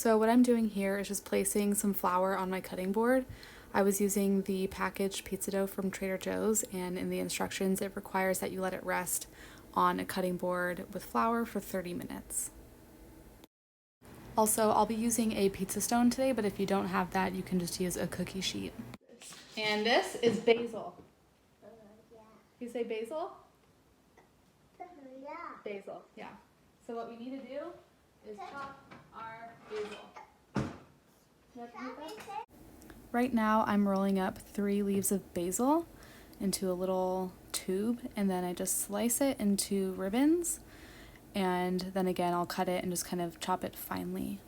So what I'm doing here is just placing some flour on my cutting board. I was using the packaged pizza dough from Trader Joe's, and in the instructions it requires that you let it rest on a cutting board with flour for 30 minutes. Also, I'll be using a pizza stone today, but if you don't have that, you can just use a cookie sheet. And this is basil. Yeah. You say basil? Yeah. Basil, yeah. So what we need to do is chop our basil. Right now I'm rolling up 3 leaves of basil into a little tube, and then I just slice it into ribbons, and then again I'll cut it and just kind of chop it finely.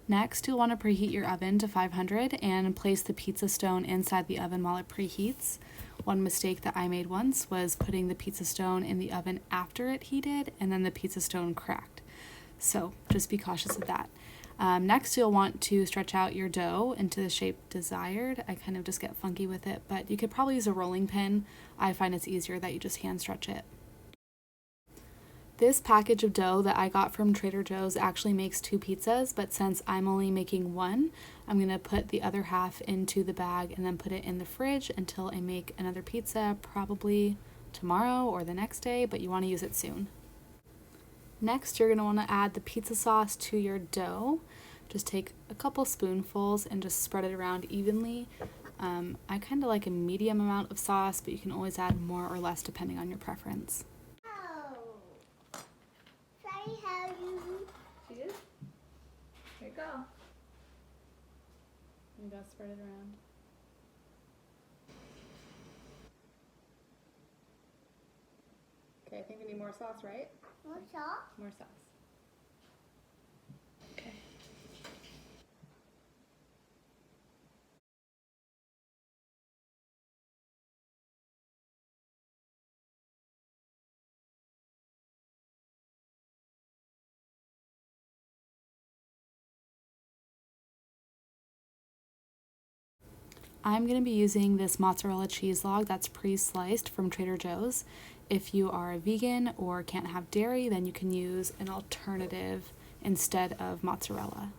Next, you'll want to preheat your oven to 500 and place the pizza stone inside the oven while it preheats. One mistake that I made once was putting the pizza stone in the oven after it heated, and then the pizza stone cracked. So just be cautious of that. Next, you'll want to stretch out your dough into the shape desired. I kind of just get funky with it, but you could probably use a rolling pin. I find it's easier that you just hand stretch it. This package of dough that I got from Trader Joe's actually makes 2 pizzas, but since I'm only making 1, I'm going to put the other half into the bag and then put it in the fridge until I make another pizza, probably tomorrow or the next day, but you want to use it soon. Next, you're going to want to add the pizza sauce to your dough. Just take a couple spoonfuls and just spread it around evenly. I kind of like a medium amount of sauce, but you can always add more or less depending on your preference. Cheese? Here you go. You gotta spread it around. Okay, I think we need more sauce, right? More sauce? More sauce. Okay. I'm going to be using this mozzarella cheese log that's pre-sliced from Trader Joe's. If you are a vegan or can't have dairy, then you can use an alternative instead of mozzarella.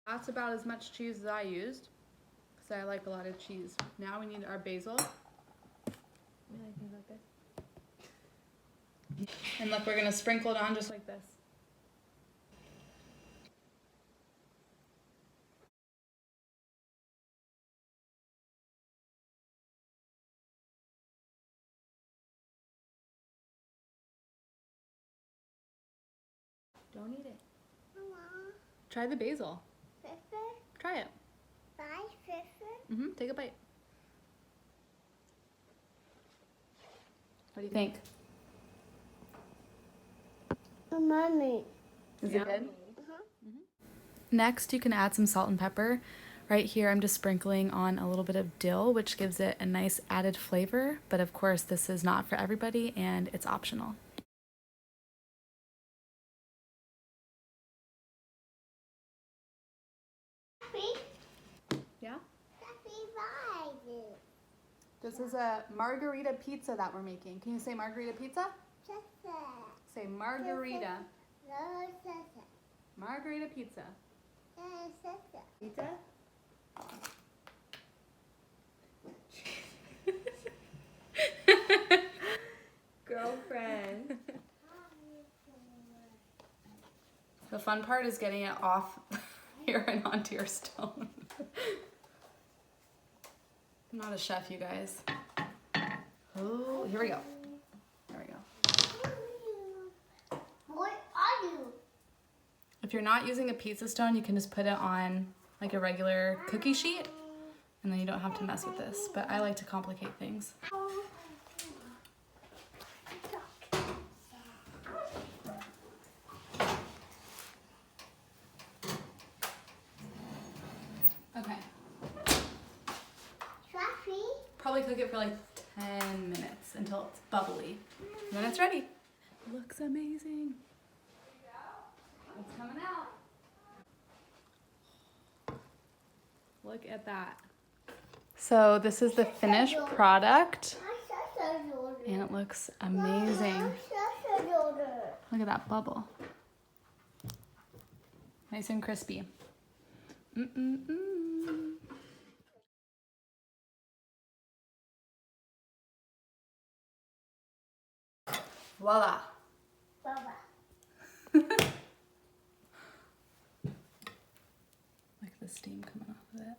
That's about as much cheese as I used, because I like a lot of cheese. Now we need our basil. And look, we're gonna sprinkle it on just like this. Don't eat it. Mama. Try the basil. Pepper? Try it. Pepper? Take a bite. What do you think? Mommy. Is it good? Next, you can add some salt and pepper. Right here, I'm just sprinkling on a little bit of dill, which gives it a nice added flavor. But of course, this is not for everybody, and it's optional. Yeah? This is a Margherita pizza that we're making. Can you say Margherita pizza? Say Margherita. Margherita pizza. Pizza? Girlfriend. The fun part is getting it off here and onto your stone. I'm not a chef, you guys. Oh, here we go. There we go. What are you? If you're not using a pizza stone, you can just put it on like a regular cookie sheet. and then you don't have to mess with this, but I like to complicate things. Okay. Probably cook it for like 10 minutes until it's bubbly. And then it's ready. Looks amazing. It's coming out. Look at that. So this is the finished product. And it looks amazing. Look at that bubble. Nice and crispy. Voila. Look at the steam coming off of it.